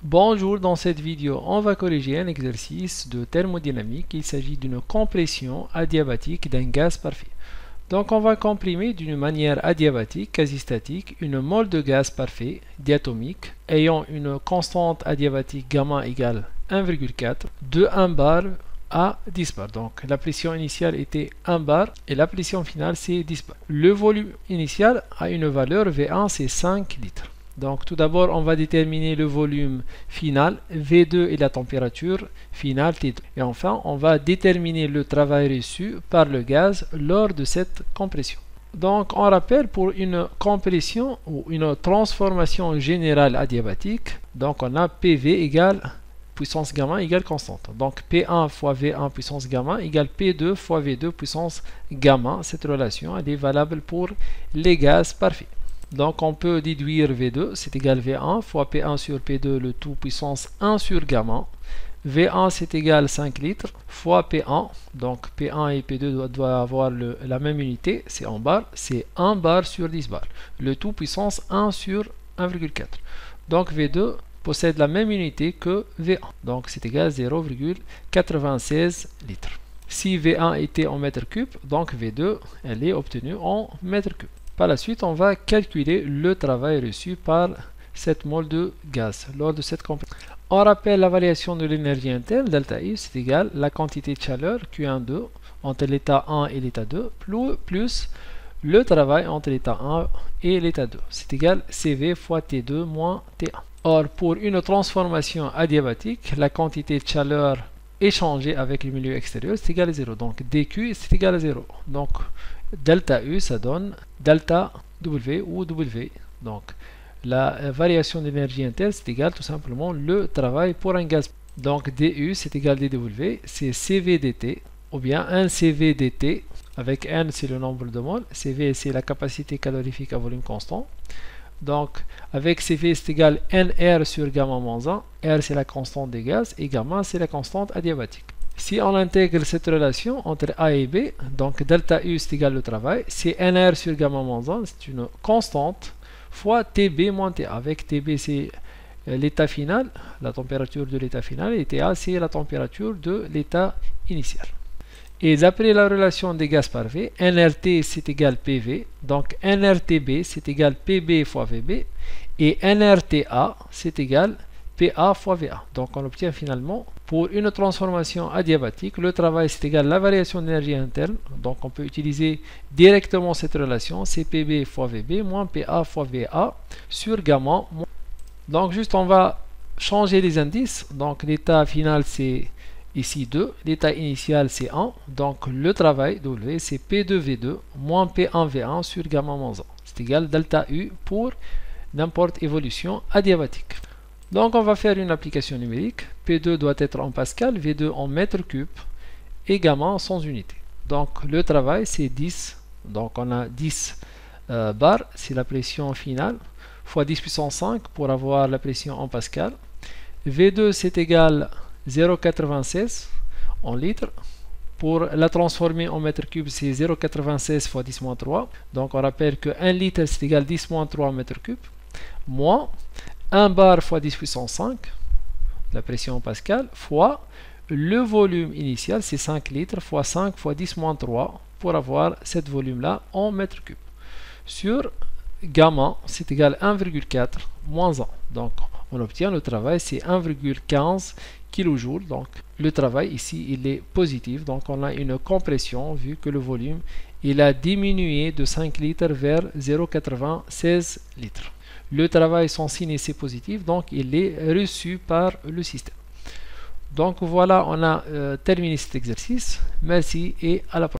Bonjour, dans cette vidéo, on va corriger un exercice de thermodynamique. Il s'agit d'une compression adiabatique d'un gaz parfait. Donc on va comprimer d'une manière adiabatique, quasi-statique, une mole de gaz parfait diatomique ayant une constante adiabatique gamma égale 1,4 de 1 bar à 10 bar. Donc la pression initiale était 1 bar et la pression finale c'est 10 bar. Le volume initial a une valeur V1, c'est 5 litres. Donc tout d'abord, on va déterminer le volume final, V2 et la température finale, T2. Et enfin, on va déterminer le travail reçu par le gaz lors de cette compression. Donc on rappelle, pour une compression ou une transformation générale adiabatique, donc on a PV égale puissance gamma égale constante. Donc P1 fois V1 puissance gamma égale P2 fois V2 puissance gamma. Cette relation elle est valable pour les gaz parfaits. Donc on peut déduire V2, c'est égal V1 fois P1 sur P2, le tout puissance 1 sur gamma. V1 c'est égal 5 litres fois P1, donc P1 et P2 doivent avoir la même unité, c'est en bar, c'est 1 bar sur 10 bar. Le tout puissance 1 sur 1,4. Donc V2 possède la même unité que V1, donc c'est égal 0,96 litres. Si V1 était en mètres cubes, donc V2 elle est obtenue en mètres cubes. Par la suite, on va calculer le travail reçu par cette mole de gaz lors de cette compression. On rappelle la variation de l'énergie interne, delta I, c'est égal la quantité de chaleur, Q12, entre l'état 1 et l'état 2, plus le travail entre l'état 1 et l'état 2. C'est égal CV fois T2 moins T1. Or, pour une transformation adiabatique, la quantité de chaleur échangée avec le milieu extérieur, c'est égal à 0. Donc, dQ, c'est égal à 0. Donc, delta U, ça donne delta W ou W. Donc, la variation d'énergie interne, c'est égal tout simplement le travail pour un gaz. Donc, DU, c'est égal dW, c'est CV dt, ou bien 1 CV dt, avec N, c'est le nombre de moles, CV, c'est la capacité calorifique à volume constant. Donc, avec CV, c'est égal NR sur gamma moins 1, R, c'est la constante des gaz, et gamma, c'est la constante adiabatique. Si on intègre cette relation entre A et B, donc delta U c'est égal le travail, c'est NR sur gamma moins 1, c'est une constante, fois TB moins TA. Avec TB c'est l'état final, la température de l'état final, et TA c'est la température de l'état initial. Et d'après la relation des gaz parfaits, NRT c'est égal PV, donc NRTB c'est égal PB fois VB, et NRTA c'est égal PA fois VA. Donc on obtient finalement, pour une transformation adiabatique, le travail c'est égal la variation d'énergie interne. Donc on peut utiliser directement cette relation, c'est PB fois VB moins PA fois VA sur gamma. Donc juste on va changer les indices. Donc l'état final c'est ici 2, l'état initial c'est 1. Donc le travail W c'est P2V2 moins P1V1 sur gamma moins 1. C'est égal delta U pour n'importe évolution adiabatique. Donc on va faire une application numérique. P2 doit être en pascal, V2 en mètres cubes et gamma sans unité. Donc le travail c'est 10. Donc on a 10 bar, c'est la pression finale, fois 10 puissance 5 pour avoir la pression en pascal. V2 c'est égal 0,96 en litres. Pour la transformer en mètres cubes, c'est 0,96 fois 10 moins 3. Donc on rappelle que 1 litre c'est égal 10 moins 3 mètres cubes, moins 1 bar fois 10 puissance 5, la pression en pascal, fois le volume initial, c'est 5 litres, fois 5 fois 10 moins 3, pour avoir ce volume-là en mètres cubes. Sur gamma, c'est égal 1,4 moins 1. Donc, on obtient le travail, c'est 1,15 kJ. Donc, le travail ici, il est positif. Donc, on a une compression, vu que le volume, il a diminué de 5 litres vers 0,96 litres. Le travail, son signe c'est positif, donc il est reçu par le système. Donc voilà, on a terminé cet exercice. Merci et à la prochaine.